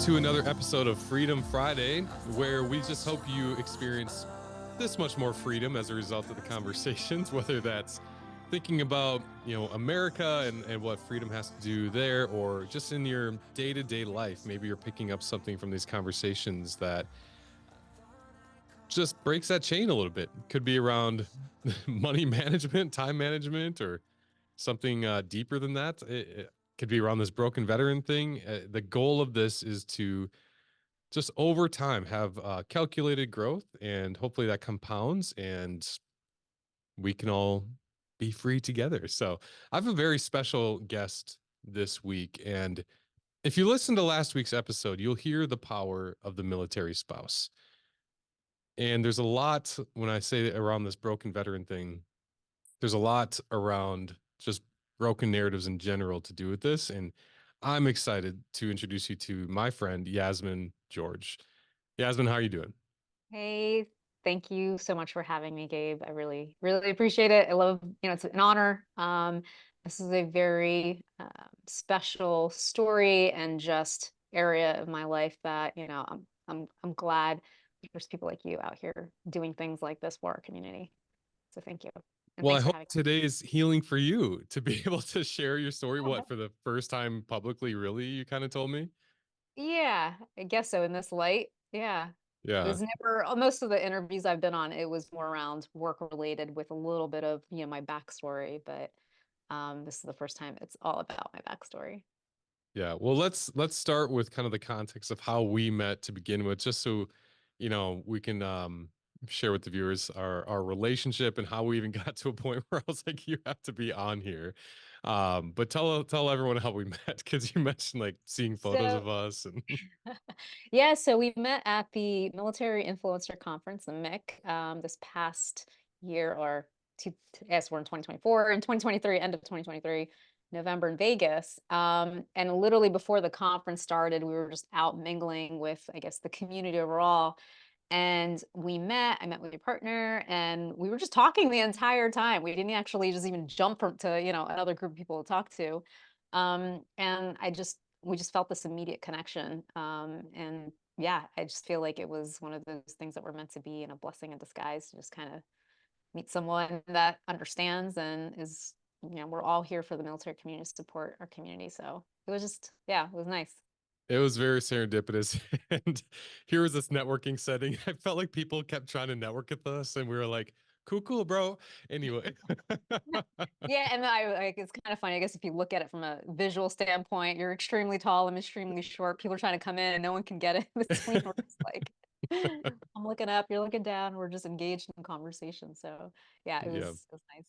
to another episode of Freedom Friday, where we just hope you experience this much more freedom as a result of the conversations, whether that's thinking about, America and what freedom has to do there, or just in your day-to-day life. Maybe you're picking up something from these conversations that just breaks that chain a little bit. Could be around money management, time management, or something deeper than that. It could be around this broken veteran thing. The goal of this is to just over time have calculated growth, and hopefully that compounds and we can all be free together. So I have a very special guest this week. And if you listen to last week's episode, you'll hear the power of the military spouse. And there's a lot when I say around this broken veteran thing, there's a lot around just broken narratives in general to do with this. And I'm excited to introduce you to my friend, Yasmin George. Yasmin, how are you doing? Hey, thank you so much for having me, Gabe. I really, really appreciate it. I love, it's an honor. This is a very special story and just area of my life that, I'm glad there's people like you out here doing things like this for our community. So thank you. And Well, I thanks for hope having today is healing for you to be able to share your story. me. What, for the first time publicly, really? You kind of told me? Yeah, I guess so in this light. Yeah. It Yeah. was never, most of the interviews I've been on, it was more around work related with a little bit of, my backstory, but this is the first time it's all about my backstory. Yeah. Well, let's start with kind of the context of how we met to begin with, just so we can share with the viewers our relationship and how we even got to a point where I was like, you have to be on here. But tell everyone how we met, because you mentioned like seeing photos So, of us and yeah, so we met at the Military Influencer Conference, the MIC, this past year, or yes, we're in 2024, in 2023, end of 2023, November in Vegas. And literally before the conference started, we were just out mingling with, I guess, the community overall. And I met with your partner, and we were just talking the entire time. We didn't actually just even jump from to, another group of people to talk to. And we just felt this immediate connection. And yeah, I just feel like it was one of those things that were meant to be, and a blessing in disguise to just kind of meet someone that understands and is, we're all here for the military community to support our community. So it was just, yeah, it was nice. it was very serendipitous. And here was this networking setting. I felt like people kept trying to network with us, and we were like, cool, cool, bro. Anyway. Yeah, and I like it's kind of funny. I guess if you look at it from a visual standpoint, you're extremely tall, I'm extremely short. People are trying to come in and no one can get in between. We're just like, I'm looking up, you're looking down, we're just engaged in conversation. So yeah, Yeah. it was nice.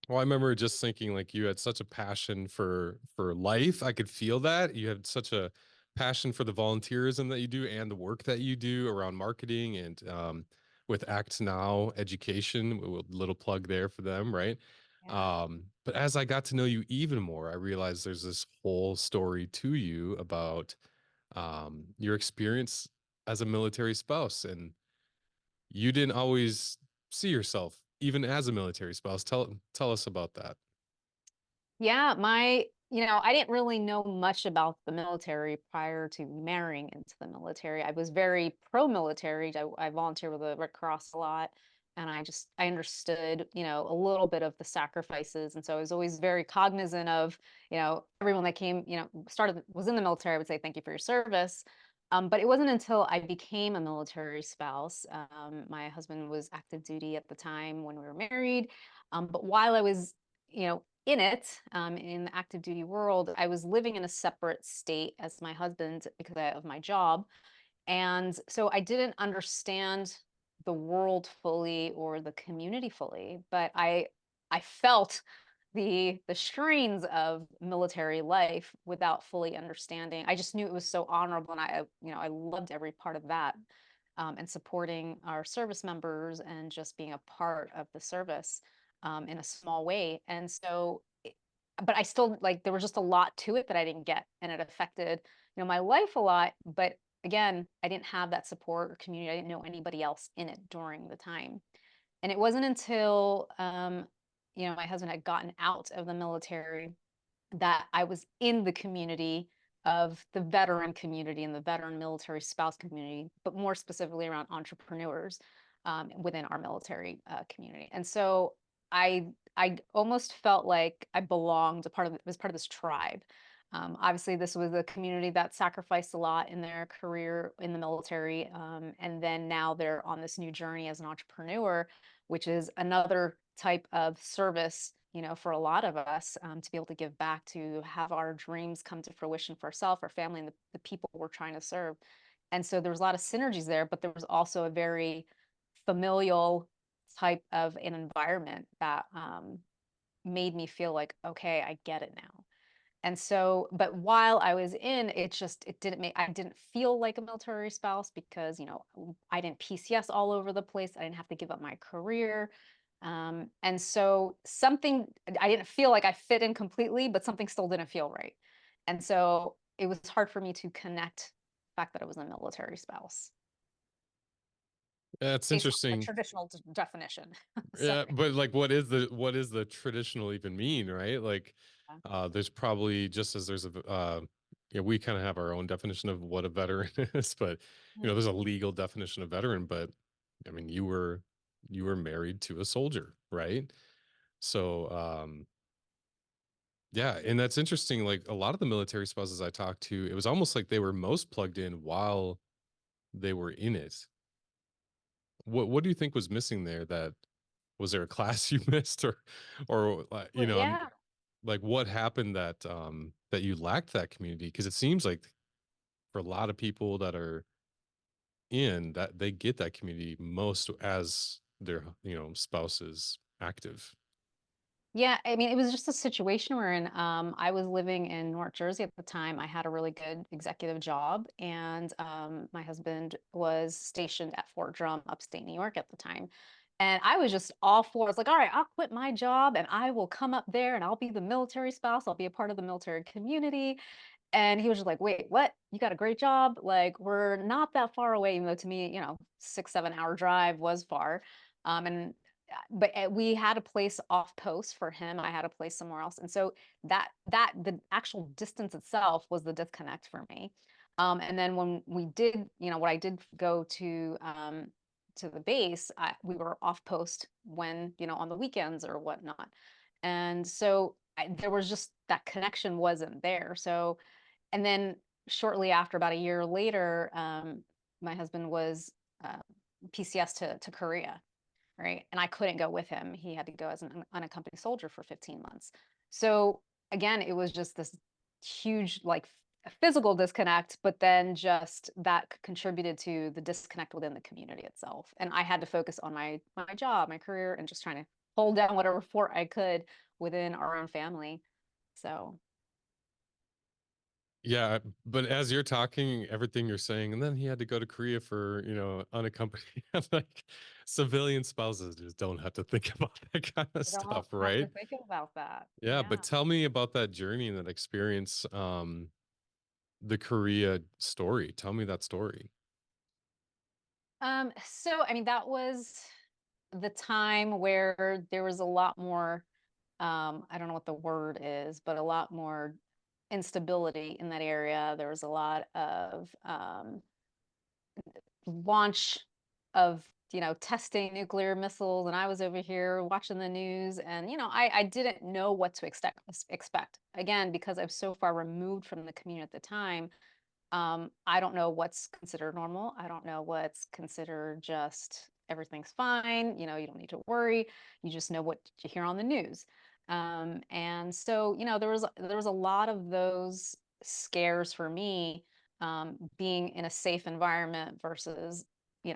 Well, I remember just thinking like you had such a passion for life. I could feel that. You had such a passion for the volunteerism that you do and the work that you do around marketing and with Act Now education, little plug there for them, right? Yeah. But as I got to know you even more, I realized there's this whole story to you about your experience as a military spouse, and you didn't always see yourself even as a military spouse. Tell us about that. Yeah, I didn't really know much about the military prior to marrying into the military. I was very pro-military. I volunteered with the Red Cross a lot, and I understood, a little bit of the sacrifices. And so I was always very cognizant of, everyone that came, was in the military, I would say thank you for your service. But it wasn't until I became a military spouse. My husband was active duty at the time when we were married. But while I was, in it, in the active duty world, I was living in a separate state as my husband because of my job. And so I didn't understand the world fully or the community fully, but I felt the strains of military life without fully understanding. I just knew it was so honorable, and I loved every part of that, and supporting our service members and just being a part of the service, in a small way. And so, but I still like there was just a lot to it that I didn't get, and it affected, my life a lot. But again, I didn't have that support or community. I didn't know anybody else in it during the time. And it wasn't until, my husband had gotten out of the military that I was in the community, of the veteran community and the veteran military spouse community, but more specifically around entrepreneurs within our military community. And so I almost felt like I belonged, a part of was part of this tribe. Obviously, this was a community that sacrificed a lot in their career in the military, and then now they're on this new journey as an entrepreneur, which is another type of service, for a lot of us, to be able to give back, to have our dreams come to fruition for ourselves, our family, and the people we're trying to serve. And so there was a lot of synergies there, but there was also a very familial type of an environment that made me feel like, okay, I get it now. And so, but while I was in, it didn't make, I didn't feel like a military spouse because, I didn't PCS all over the place. I didn't have to give up my career. And so I didn't feel like I fit in completely, but something still didn't feel right. And so it was hard for me to connect the fact that I was a military spouse Yeah, it's based on the interesting. traditional definition. Yeah, Sorry. but like what is the traditional even mean, right? Like there's probably, just as there's a yeah, we kind of have our own definition of what a veteran is, but Mhm. there's a legal definition of veteran, but I mean you were married to a soldier, right? So yeah, and that's interesting. Like a lot of the military spouses I talked to, it was almost like they were most plugged in while they were in it. What do you think was missing there? That was there a class you missed, or Well, yeah. like what happened that that you lacked that community? Because it seems like for a lot of people that are in that, they get that community most as their spouse is active. Yeah, I mean, it was just a situation wherein I was living in North Jersey at the time. I had a really good executive job, and my husband was stationed at Fort Drum, upstate New York at the time. And I was just all for it. I was like, all right, I'll quit my job and I will come up there and I'll be the military spouse. I'll be a part of the military community. And he was just like, wait, what? You got a great job. Like, we're not that far away, even though to me, 6, 7 hour drive was far. But we had a place off post for him. I had a place somewhere else. And so that the actual distance itself was the disconnect for me. And then when we did, when I did go to the base, we were off post when, on the weekends or whatnot. And so there was just that connection wasn't there. So and then shortly after, about a year later, my husband was uh, PCS to Korea, right? And I couldn't go with him. He had to go as an unaccompanied soldier for 15 months. So again, it was just this huge, like, physical disconnect, but then just that contributed to the disconnect within the community itself. And I had to focus on my job, my career, and just trying to hold down whatever fort I could within our own family. So Yeah, but as you're talking, everything you're saying, and then he had to go to Korea for, unaccompanied. I'm like, civilian spouses just don't have to think about that kind of you don't stuff, have to right? think about that. Yeah, but Yeah. tell me about that journey and that experience, the Korea story. Tell me that story. So I mean, that was the time where there was a lot more, I don't know what the word is, but a lot more instability in that area. There was a lot of launch of, testing nuclear missiles, and I was over here watching the news, and I didn't know what to expect. Again, because I'm so far removed from the community at the time. I don't know what's considered normal. I don't know what's considered just everything's fine. You don't need to worry. You just know what you hear on the news. And so, there was a lot of those scares for me, being in a safe environment versus,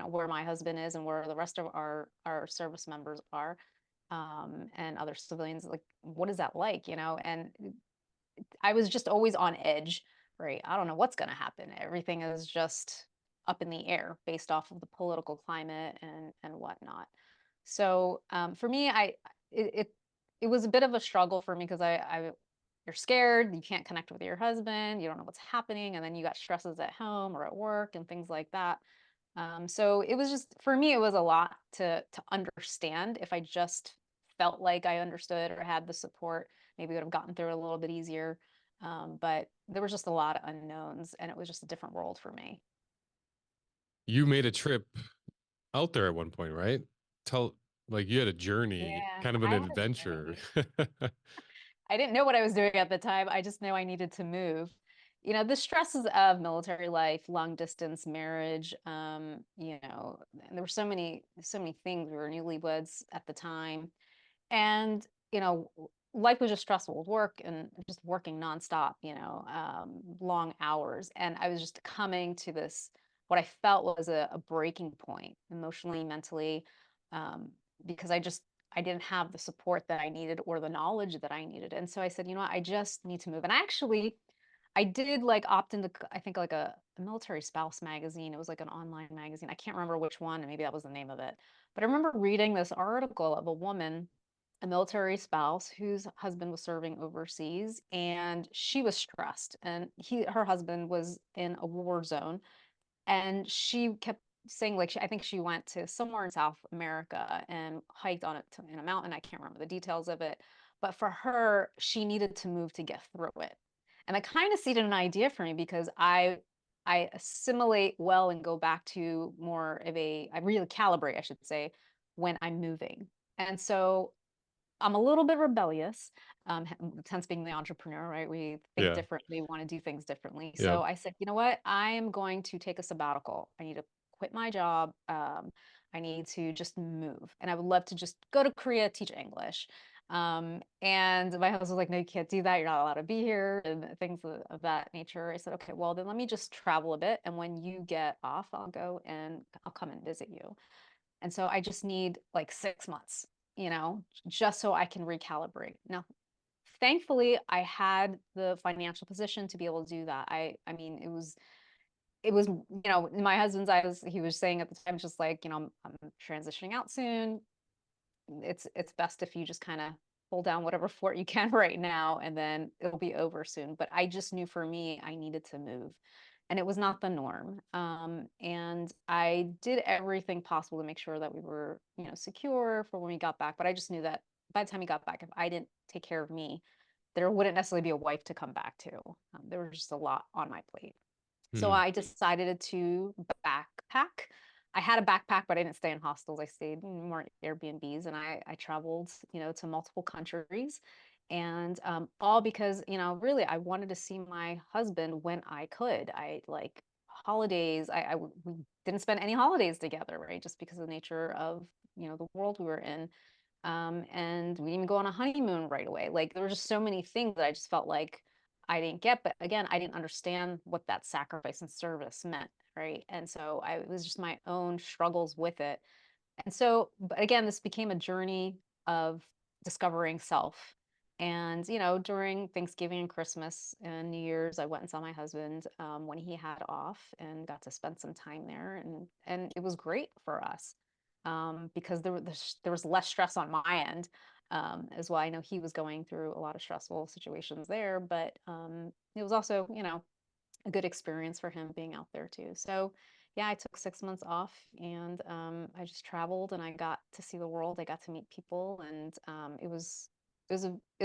where my husband is and where the rest of our service members are, and other civilians. Like, what is that like? And I was just always on edge, right? I don't know what's going to happen. Everything is just up in the air based off of the political climate and whatnot. So for me, it, it it was a bit of a struggle for me because you're scared, you can't connect with your husband, you don't know what's happening, and then you got stresses at home or at work and things like that. So it was just for me, it was a lot to understand. If I just felt like I understood or had the support, maybe would have gotten through it a little bit easier. But there was just a lot of unknowns, and it was just a different world for me. You made a trip out there at one point, right? Tell like you had a journey, Yeah, kind of an I had a adventure. journey. I didn't know what I was doing at the time. I just knew I needed to move. The stresses of military life, long distance marriage, and there were so many things. We were newlyweds at the time. And, life was just stressful with work and just working nonstop, long hours. And I was just coming to this, what I felt was a breaking point emotionally, mentally, um, because I didn't have the support that I needed or the knowledge that I needed. And so I said, what, I just need to move. And actually, I did like opt into, I think like a military spouse magazine. It was like an online magazine. I can't remember which one, and maybe that was the name of it. But I remember reading this article of a woman, a military spouse whose husband was serving overseas, and she was stressed, and her husband was in a war zone, and she kept saying, like, I think she went to somewhere in South America and hiked on it in a mountain. I can't remember the details of it, but for her, she needed to move to get through it. And that kind of seeded an idea for me because I assimilate well and go back to more of I really calibrate, I should say, when I'm moving. And so I'm a little bit rebellious, hence being the entrepreneur, right? We think Yeah. differently, want to do things differently. Yep. So I said, you know what? I am going to take a sabbatical. I need to quit my job. I need to just move. And I would love to just go to Korea, teach English. And my husband was like, no, you can't do that. You're not allowed to be here and things of that nature. I said, okay, well, then let me just travel a bit. And when you get off, I'll go and I'll come and visit you. And so I just need like 6 months, just so I can recalibrate. Now, thankfully, I had the financial position to be able to do that. I mean, it was, in my husband's eyes, he was saying at the time, just like, I'm transitioning out soon. It's best if you just kind of hold down whatever fort you can right now, and then it'll be over soon. But I just knew for me, I needed to move. And it was not the norm. And I did everything possible to make sure that we were, secure for when we got back. But I just knew that by the time we got back, if I didn't take care of me, there wouldn't necessarily be a wife to come back to. There was just a lot on my plate. So Hmm. I decided to backpack. I had a backpack, but I didn't stay in hostels. I stayed in more Airbnbs, and I traveled, to multiple countries, and all because, really I wanted to see my husband when I could. I like holidays. We didn't spend any holidays together, right? Just because of the nature of, the world we were in. And we didn't even go on a honeymoon right away. Like there were just so many things that I just felt like I didn't get. But again, I didn't understand what that sacrifice and service meant, right? And so it was just my own struggles with it. And so, but again, this became a journey of discovering self. And, during Thanksgiving and Christmas and New Year's, I went and saw my husband when he had off and got to spend some time there. And it was great for us because there was less stress on my end as well. I know he was going through a lot of stressful situations there, but it was also, a good experience for him being out there too. So, yeah, I took 6 months off and I just traveled and I got to see the world. I got to meet people, and it was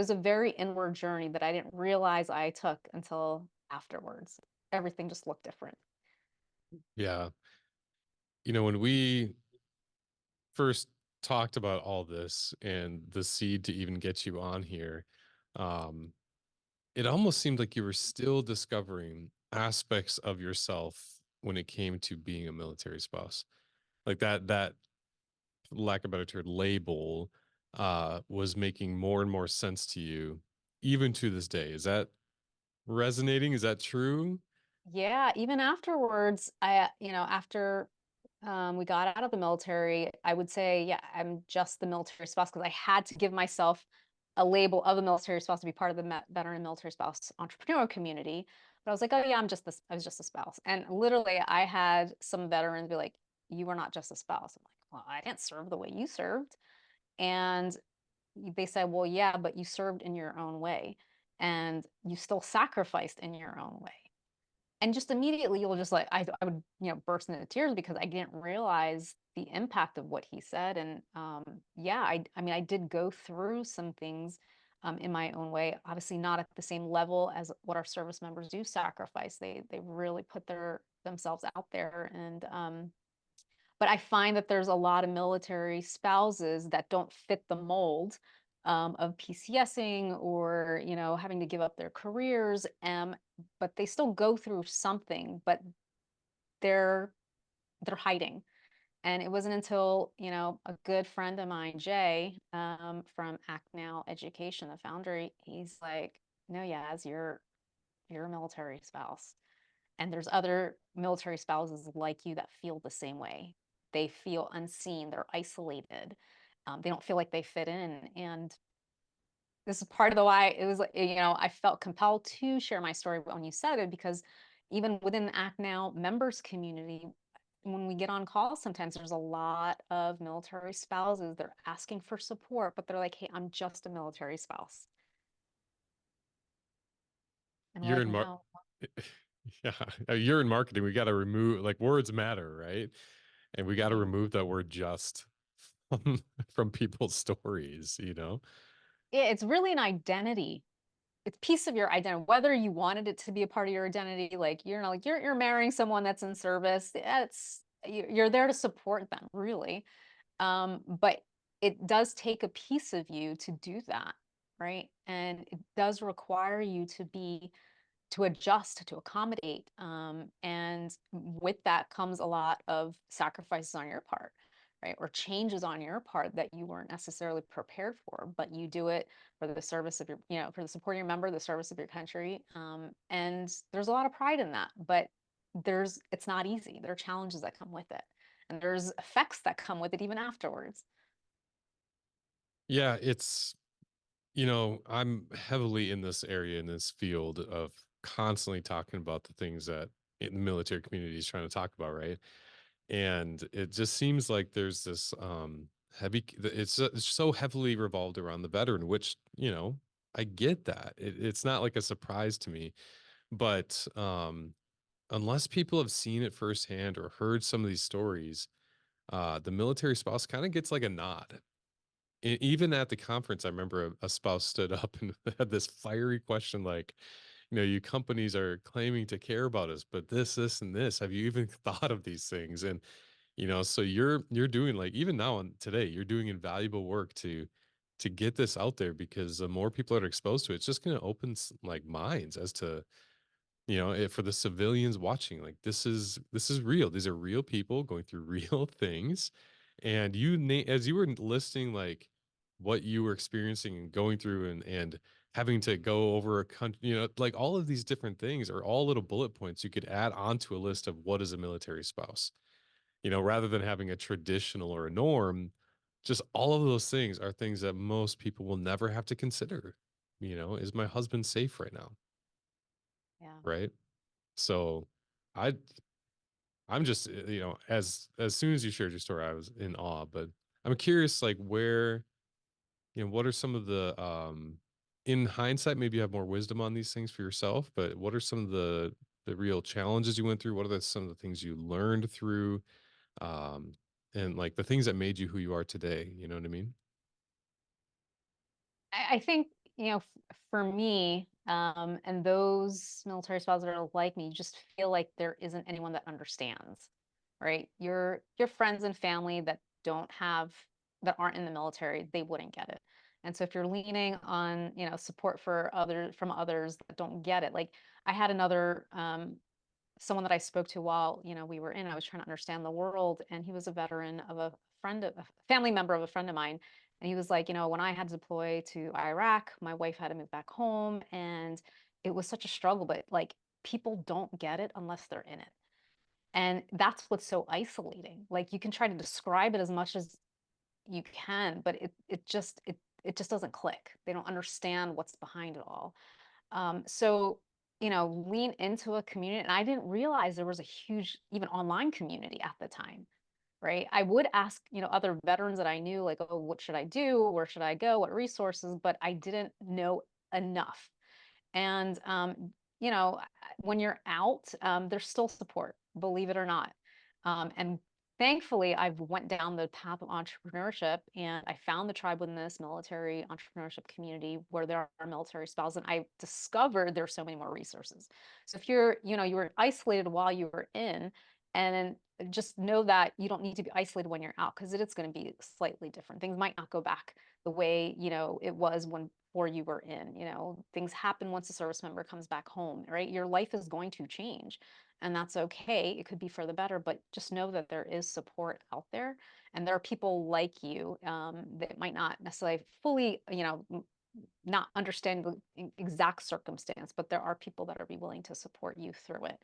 a very inward journey that I didn't realize I took until afterwards. Everything just looked different. Yeah. When we first talked about all this and the seed to even get you on here, um, it almost seemed like you were still discovering aspects of yourself when it came to being a military spouse. Like that lack of a better term, label was making more and more sense to you, even to this day. Is that resonating? Is that true? Yeah, even afterwards, after we got out of the military, I would say, yeah, I'm just the military spouse because I had to give myself a label of a military spouse to be part of the veteran military spouse entrepreneur community. But I was like, oh yeah, I was just a spouse. And literally, I had some veterans be like, you were not just a spouse. I'm like, well, I didn't serve the way you served. And they said, well, yeah, but you served in your own way, and you still sacrificed in your own way. And just immediately you'll just like I would, burst into tears because I didn't realize the impact of what he said. And yeah, I mean I did go through some things in my own way. Obviously, not at the same level as what our service members do sacrifice. They really put themselves out there, and but I find that there's a lot of military spouses that don't fit the mold of PCSing or having to give up their careers, but they still go through something, but they're they're hiding. And it wasn't until, a good friend of mine, Jay, from Act Now Education, the Foundry, he's like, "No, Yaz, you're a military spouse. And there's other military spouses like you that feel the same way. They feel unseen, they're isolated. They don't feel like they fit in." And this is part of the why it was like, I felt compelled to share my story when you said it, because even within the Act Now members community, when we get on calls, sometimes there's a lot of military spouses. They're asking for support, but they're like, "Hey, I'm just a military spouse." And we're You're like, in mar "No." yeah, you're in marketing. We got to remove, like, words matter, right? And we got to Yeah. remove that word just from people's stories, It's really an identity. It's piece of your identity, whether you wanted it to be a part of your identity. Like, like you're marrying someone that's in service. You're there to support them, really. But it does take a piece of you to do that, right? And it does require you to adjust, to accommodate. And with that comes a lot of sacrifices on your part, right? Or changes on your part that you weren't necessarily prepared for, but you do it for the service of for the support of your member, the service of your country. And there's a lot of pride in that, but it's not easy. There are challenges that come with it. And there's effects that come with it even afterwards. Yeah, it's, I'm heavily in this area, in this field of constantly talking about the things that the military community is trying to talk about, right? And it just seems like there's this it's so heavily revolved around the veteran, which, I get that. It's not like a surprise to me, but unless people have seen it firsthand or heard some of these stories, the military spouse kind of gets like a nod. Even at the conference, I remember a spouse stood up and had this fiery question like, you companies are claiming to care about us, but this, and this, have you even thought of these things? And, so you're doing, like, even now on today, you're doing invaluable work to get this out there, because the more people that are exposed to it, it's just going to open like minds as to, for the civilians watching, like, this is real. These are real people going through real things. And as you were listing, like, what you were experiencing and going through, and having to go over a country, like, all of these different things are all little bullet points you could add onto a list of what is a military spouse, rather than having a traditional or a norm. Just all of those things are things that most people will never have to consider. Is my husband safe right now? Yeah. Right. So I I'm just, as soon as you shared your story, I was in awe. But I'm curious, like, where, what are some of the in hindsight, maybe you have more wisdom on these things for yourself, but what are some of the real challenges you went through? What are some of the things you learned through, um and, like, the things that made you who you are today, you know what I mean? I think, for me, and those military spouses that are like me, just feel like there isn't anyone that understands, right? Your friends and family that aren't in the military, they wouldn't get it. And so if you're leaning on, support from others that don't get it, like I had another someone that I spoke to while, I was trying to understand the world, and he was a veteran of a family member of a friend of mine. And he was like, when I had to deploy to Iraq, my wife had to move back home, and it was such a struggle, but like people don't get it unless they're in it. And that's what's so isolating. Like you can try to describe it as much as you can, but it just doesn't click. They don't understand what's behind it all. So, lean into a community. And I didn't realize there was a huge, even online community at the time, right? I would ask, other veterans that I knew, like, "Oh, what should I do? Where should I go? What resources?" But I didn't know enough. And, when you're out, there's still support, believe it or not. And thankfully, I've went down the path of entrepreneurship, and I found the tribe within this military entrepreneurship community where there are military spouses, and I discovered there's so many more resources. So if you're, you were isolated while you were in, and then just know that you don't need to be isolated when you're out because it is going to be slightly different. Things might not go back the way, it was when before you were in. Things happen once a service member comes back home, right? Your life is going to change, and that's okay. It could be for the better, but just know that there is support out there, and there are people like you that might not necessarily fully, not understand the exact circumstance, but there are people that are be willing to support you through it.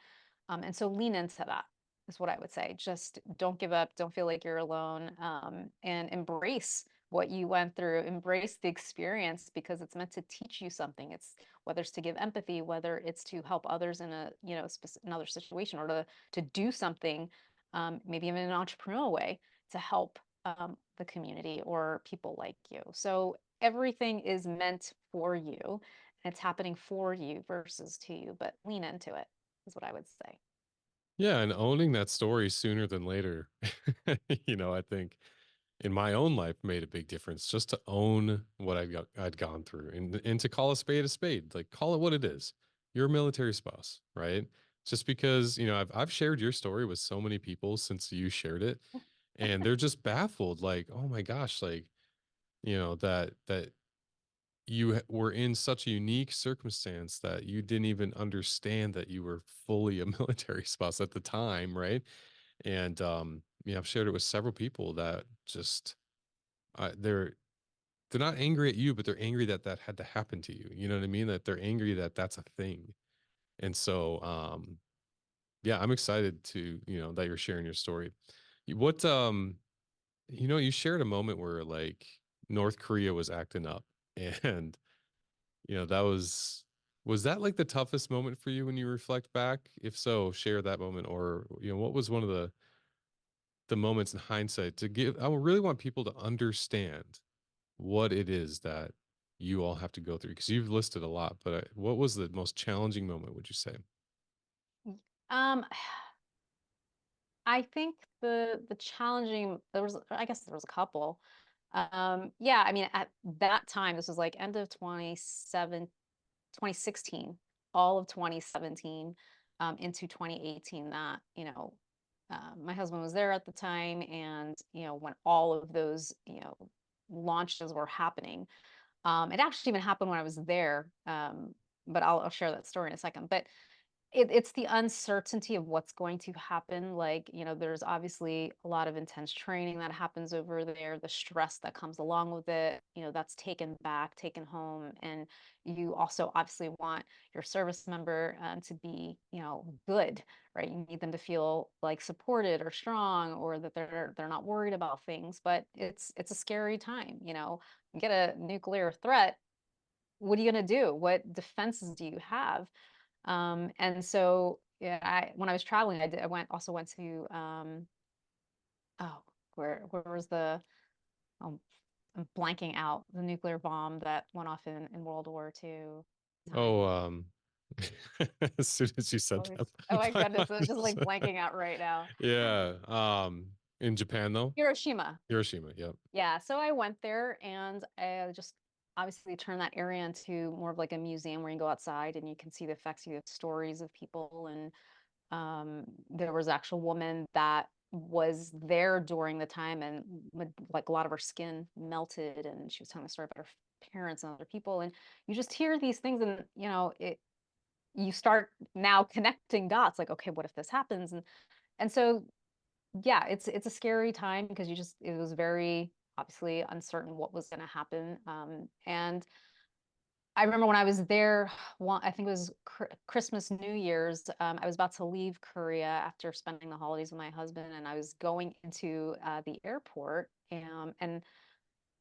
And so lean into that is what I would say. Just don't give up. Don't feel like you're alone, and embrace what you went through. Embrace the experience because it's meant to teach you something. It's whether it's to give empathy, whether it's to help others in a another situation, or to do something, maybe even in an entrepreneurial way to help the community or people like you. So everything is meant for you, and it's happening for you versus to you. But lean into it is what I would say. Yeah, and owning that story sooner than later, I think in my own life made a big difference just to own what I'd gone through and to call a spade, like call it what it is. You're a military spouse, right? Just because, I've shared your story with so many people since you shared it, and they're just baffled, like, oh my gosh, like, that you were in such a unique circumstance that you didn't even understand that you were fully a military spouse at the time, right? And I've shared it with several people that just they're not angry at you, but they're angry that that had to happen to you. You know what I mean? That they're angry that that's a thing. And so, yeah, I'm excited to, that you're sharing your story. What, you shared a moment where like North Korea was acting up and, that was that like the toughest moment for you when you reflect back? If so, share that moment, or, what was one of the moments in hindsight to give, I really want people to understand what it is that you all have to go through, because you've listed a lot, but what was the most challenging moment, would you say? Um, I think the challenging there was I guess there was a couple. Yeah, I mean at that time this was like end of 2016, all of 2017, into 2018 that, my husband was there at the time, and when all of those, launches were happening. It actually even happened when I was there. But I'll share that story in a second. But it's the uncertainty of what's going to happen. Like, there's obviously a lot of intense training that happens over there, the stress that comes along with it, that's taken back, taken home. And you also obviously want your service member to be, good, right? You need them to feel like supported or strong, or that they're not worried about things. But it's a scary time, You get a nuclear threat, what are you going to do? What defenses do you have? And so, yeah, when I was traveling, I went to, oh, where was um, I'm blanking out, the nuclear bomb that went off in World War II time. Oh, as soon as you said that, Oh my my goodness, mind I'm just like was- blanking out right now. yeah. In Japan though, Hiroshima. Hiroshima. Yep. Yeah, so I went there, and I just obviously turned that area into more of like a museum where you go outside and you can see the effects, you have stories of people. And there was an actual woman that was there during the time, and like a lot of her skin melted, and she was telling a story about her parents and other people. And you just hear these things, and you start now connecting dots, like, okay, what if this happens? And so yeah, it's a scary time because it was very obviously uncertain what was going to happen. And I remember when I was there, I think it was Christmas, New Year's. I was about to leave Korea after spending the holidays with my husband, and I was going into the airport. And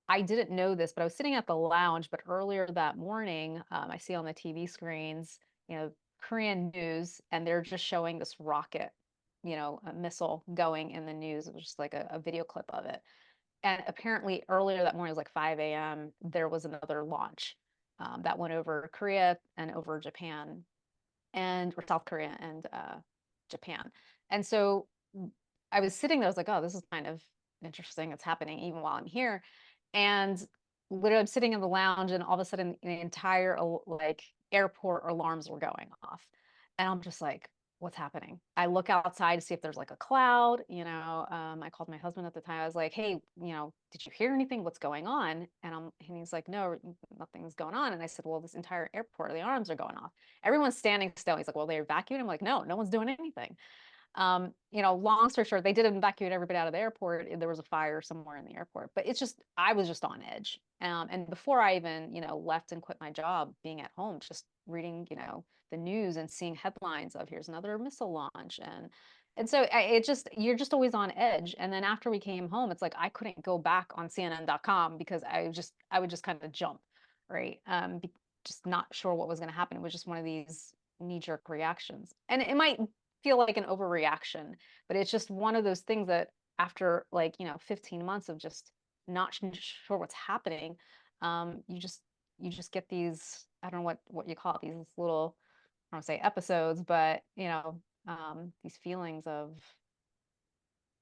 I didn't know this, but I was sitting at the lounge. But earlier that morning, I see on the TV screens, Korean news, and they're just showing this rocket, a missile going in the news. It was just like a video clip of it. And apparently earlier that morning, it was like 5 a.m., there was another launch that went over Korea and over Japan, or South Korea and Japan. And so I was sitting there, I was like, "Oh, this is kind of interesting. It's happening even while I'm here." And literally, I'm sitting in the lounge, and all of a sudden, the entire like airport alarms were going off, and I'm just like, "What's happening?" I look outside to see if there's like a cloud. I called my husband at the time. I was like, "Hey, did you hear anything? What's going on?" And he's like, "No, nothing's going on." And I said, "Well, this entire airport, the alarms are going off. Everyone's standing still." He's like, "Well, they evacuated." I'm like, "No, no one's doing anything." Long story short, they did evacuate everybody out of the airport. There was a fire somewhere in the airport, but I was just on edge. And before I even, left and quit my job, being at home, just reading, the news and seeing headlines of here's another missile launch, and so you're just always on edge. And then after we came home, it's like I couldn't go back on CNN.com because I would just kind of jump, right? Just not sure what was going to happen. It was just one of these knee jerk reactions, and it might feel like an overreaction, but it's just one of those things that after 15 months of just not sure what's happening, you just get these, I don't know what you call it, these little, I don't say episodes, but these feelings of,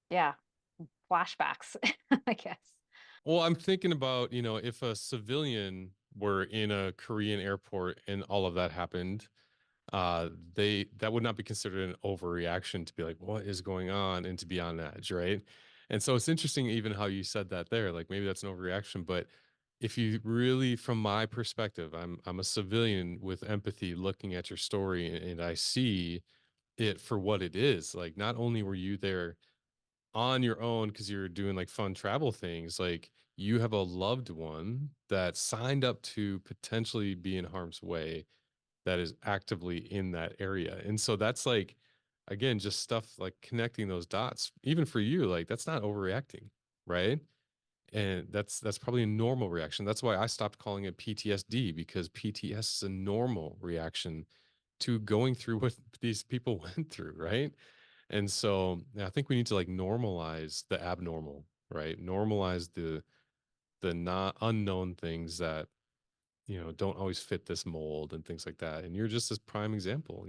yeah, flashbacks, I guess. Well, I'm thinking about, if a civilian were in a Korean airport and all of that happened, they that would not be considered an overreaction to be like, what is going on, and to be on edge, right? And so it's interesting even how you said that there, like maybe that's an overreaction, but if you really, from my perspective, I'm a civilian with empathy looking at your story, and I see it for what it is. Like, not only were you there on your own because you're doing like fun travel things, like you have a loved one that signed up to potentially be in harm's way, that is actively in that area. And so that's like, again, just stuff like connecting those dots, even for you, like that's not overreacting, right? And that's probably a normal reaction. That's why I stopped calling it PTSD, because PTS is a normal reaction to going through what these people went through, right? And so I think we need to like normalize the abnormal, right? Normalize the not unknown things that, don't always fit this mold and things like that. And you're just this prime example,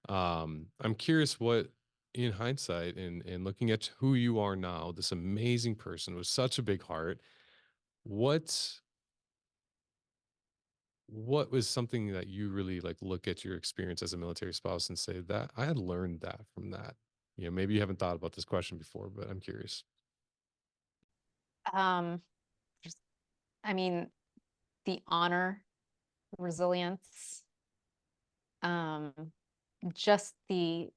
I'm curious what, in hindsight and looking at who you are now, this amazing person with such a big heart, what what was something that you really like look at your experience as a military spouse and say that I had learned that from that? Maybe you haven't thought about this question before, but I'm curious. um just I mean, the honor, resilience, um just the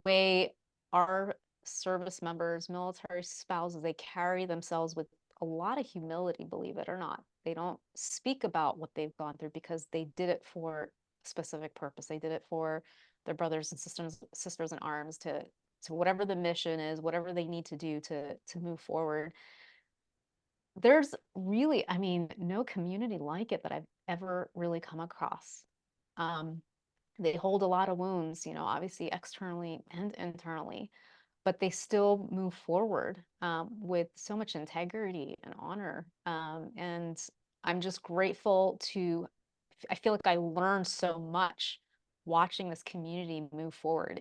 way our service members, military spouses, they carry themselves with a lot of humility, believe it or not. They don't speak about what they've gone through because they did it for a specific purpose. They did it for their brothers and sisters in arms, to whatever the mission is, whatever they need to do to move forward. There's really, I mean, no community like it that I've ever really come across. Um, they hold a lot of wounds, obviously externally and internally, but they still move forward with so much integrity and honor. And I'm just grateful I feel like I learned so much watching this community move forward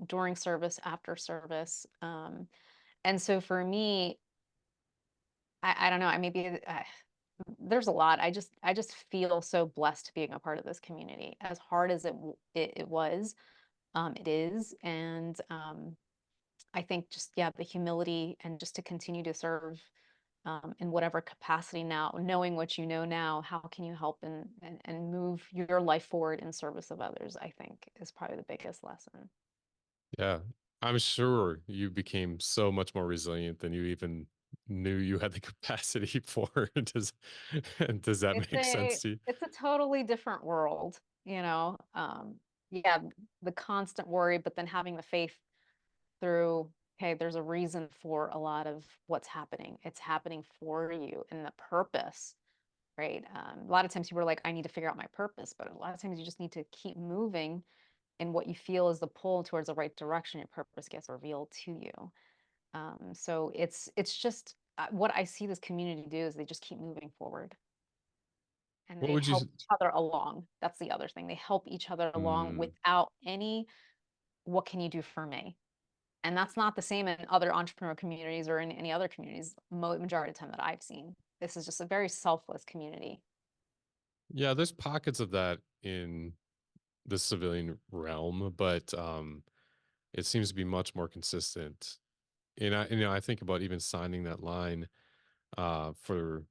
during service, after service. And so for me, I don't know, there's a lot. I just feel so blessed being a part of this community. As hard as it was, it is, and I think just, yeah, the humility and just to continue to serve in whatever capacity now, knowing what you know now, how can you help and move your life forward in service of others, I think is probably the biggest lesson. Yeah. I'm sure you became so much more resilient than you even knew you had the capacity for. Does that It's make sense a to you? it's a totally different world, you know. Yeah, the constant worry, but then having the faith through, okay, there's a reason for a lot of what's happening. It's happening for you and the purpose, right? A lot of times people are like, I need to figure out my purpose, but a lot of times you just need to keep moving in what you feel is the pull towards the right direction. Your purpose gets revealed to you. So it's just what I see this community do is they just keep moving forward and What they would you help each other along. That's the other thing. They help each other along mm, without any, what can you do for me? And that's not the same in other entrepreneur communities or in any other communities, majority of the time that I've seen. This is just a very selfless community. Yeah, there's pockets of that in the civilian realm, but it seems to be much more consistent. And I think about even signing that line for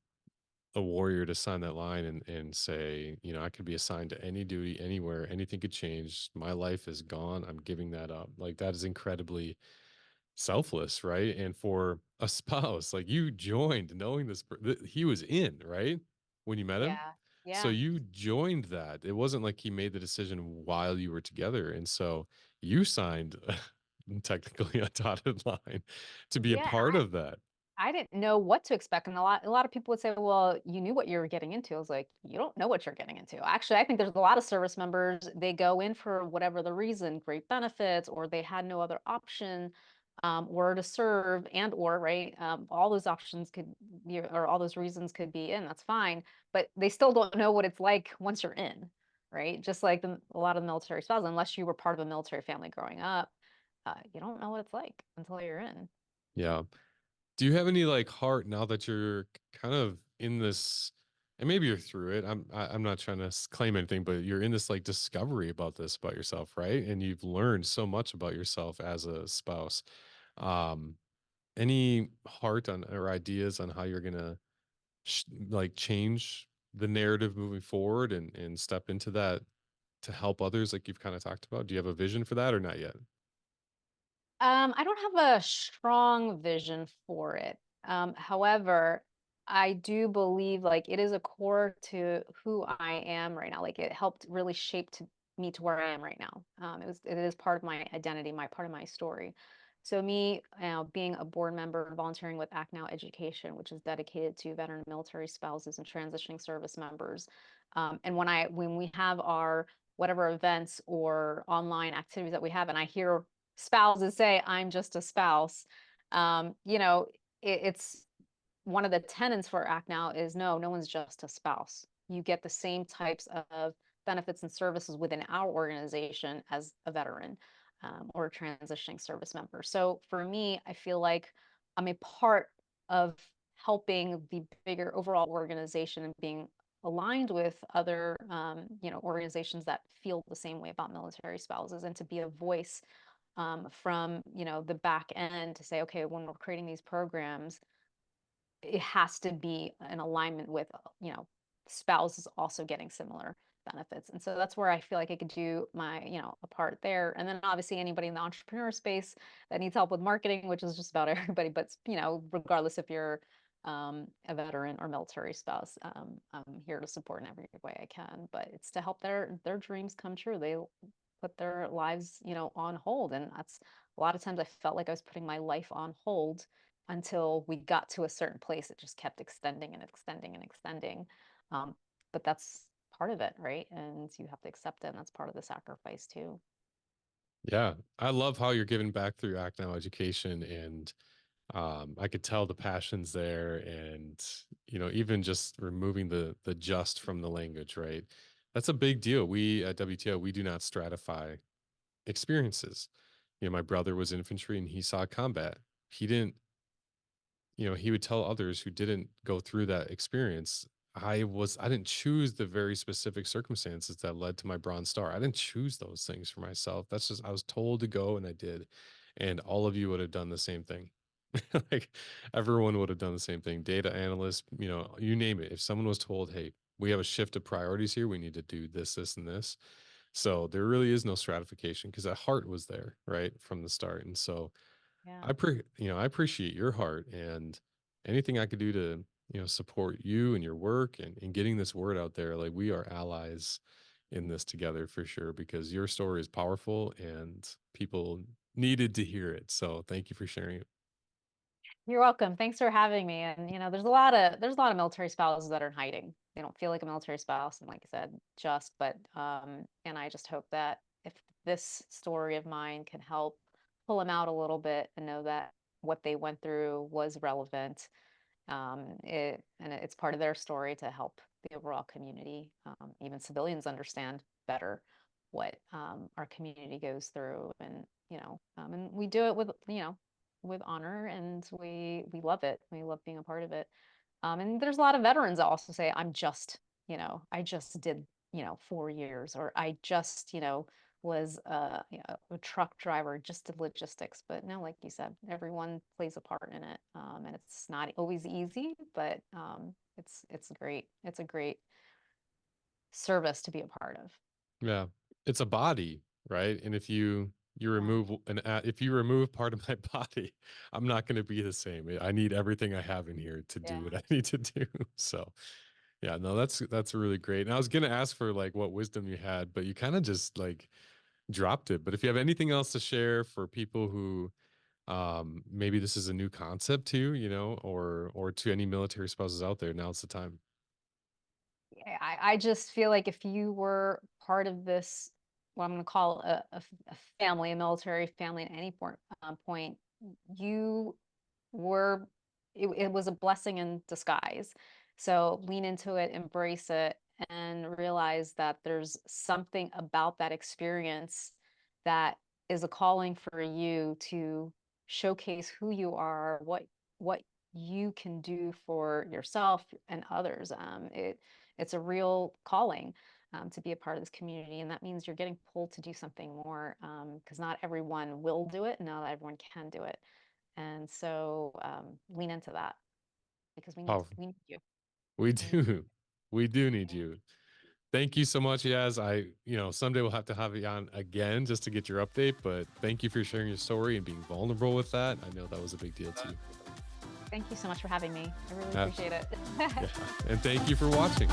a warrior to sign that line and say, I could be assigned to any duty anywhere, anything could change. My life is gone. I'm giving that up. Like that is incredibly selfless, right? And for a spouse, like you joined knowing he was in, right? When you met him. Yeah. So Yeah. you joined that. It wasn't like he made the decision while you were together. And so you signed technically a dotted line to be a Yeah. part of that. I didn't know what to expect. And a lot of people would say, well, you knew what you were getting into. I was like, you don't know what you're getting into. Actually, I think there's a lot of service members, they go in for whatever the reason, great benefits, or they had no other option, or to serve and or right. All those options could be, or all those reasons could be in, that's fine. But they still don't know what it's like once you're in, right? Just like a lot of the military spouses, unless you were part of a military family growing up, you don't know what it's like until you're in. Yeah. Do you have any like heart now that you're kind of in this, and maybe you're through it? I'm not trying to claim anything, but you're in this like discovery about this about yourself, right? And you've learned so much about yourself as a spouse. Um, any heart on or ideas on how you're gonna like change the narrative moving forward and step into that to help others, like you've kind of talked about? Do you have a vision for that or not yet? I don't have a strong vision for it. However, I do believe like it is a core to who I am right now. Like it helped really shape me to where I am right now. It is part of my identity, my part of my story. So me, being a board member, volunteering with Act Now Education, which is dedicated to veteran military spouses and transitioning service members. And when we have our whatever events or online activities that we have, and I hear spouses say, I'm just a spouse. You know, it's one of the tenets for Act Now is no one's just a spouse. You get the same types of benefits and services within our organization as a veteran, or a transitioning service member. So for me, I feel like I'm a part of helping the bigger overall organization and being aligned with other organizations that feel the same way about military spouses, and to be a voice, from the back end, to say, okay, when we're creating these programs, it has to be in alignment with spouses also getting similar benefits. And so that's where I feel like I could do my a part there. And then obviously anybody in the entrepreneur space that needs help with marketing, which is just about everybody, but regardless if you're a veteran or military spouse, I'm here to support in every way I can. But it's to help their dreams come true. They put their lives, on hold. And that's a lot of times I felt like I was putting my life on hold until we got to a certain place. It just kept extending and extending and extending. Um, but that's part of it, right? And you have to accept it. And that's part of the sacrifice too. Yeah, I love how you're giving back through Act Now Education, and I could tell the passions there, and even just removing the just from the language, right? That's a big deal. We at WTO, we do not stratify experiences. My brother was infantry and he saw combat. He didn't, he would tell others who didn't go through that experience. I didn't choose the very specific circumstances that led to my Bronze Star. I didn't choose those things for myself. That's just, I was told to go and I did. And all of you would have done the same thing. Like everyone would have done the same thing. Data analysts, you name it. If someone was told, hey, we have a shift of priorities here, we need to do this, and this. So there really is no stratification because that heart was there, right, from the start. And so Yeah. I appreciate your heart, and anything I could do to, support you and your work and getting this word out there. Like we are allies in this together for sure, because your story is powerful and people needed to hear it. So thank you for sharing it. You're welcome. Thanks for having me. And there's a lot of military spouses that are in hiding. They don't feel like a military spouse, and like I said, and I just hope that if this story of mine can help pull them out a little bit and know that what they went through was relevant, it's part of their story to help the overall community, even civilians understand better what our community goes through, and and we do it with, with honor, and we love it. We love being a part of it. And there's a lot of veterans that also say, I just did, 4 years, or I just, was a truck driver, just did logistics. But no, like you said, everyone plays a part in it. And it's not always easy, but it's great. It's a great service to be a part of. Yeah. It's a body, right? And if you Yeah. remove if you remove part of my body, I'm not going to be the same. I need everything I have in here to do Yeah. what I need to do. So, yeah, no, that's really great. And I was going to ask for like what wisdom you had, but you kind of just like dropped it. But if you have anything else to share for people who maybe this is a new concept to, or to any military spouses out there, now's the time. Yeah, I just feel like if you were part of this, what I'm going to call a family, a military family at any point, you were, it was a blessing in disguise. So lean into it, embrace it, and realize that there's something about that experience that is a calling for you to showcase who you are, what you can do for yourself and others. It's a real calling, to be a part of this community, and that means you're getting pulled to do something more, because not everyone will do it, not everyone can do it. And so, lean into that, because Oh, we need you. we We need do. We do need Yeah. you. Thank you so much, Yaz. Someday we'll have to have you on again just to get your update, but thank you for sharing your story and being vulnerable with that. I know that was a big deal to you. Thank you so much for having me. I really Uh, appreciate it. yeah. And thank you for watching.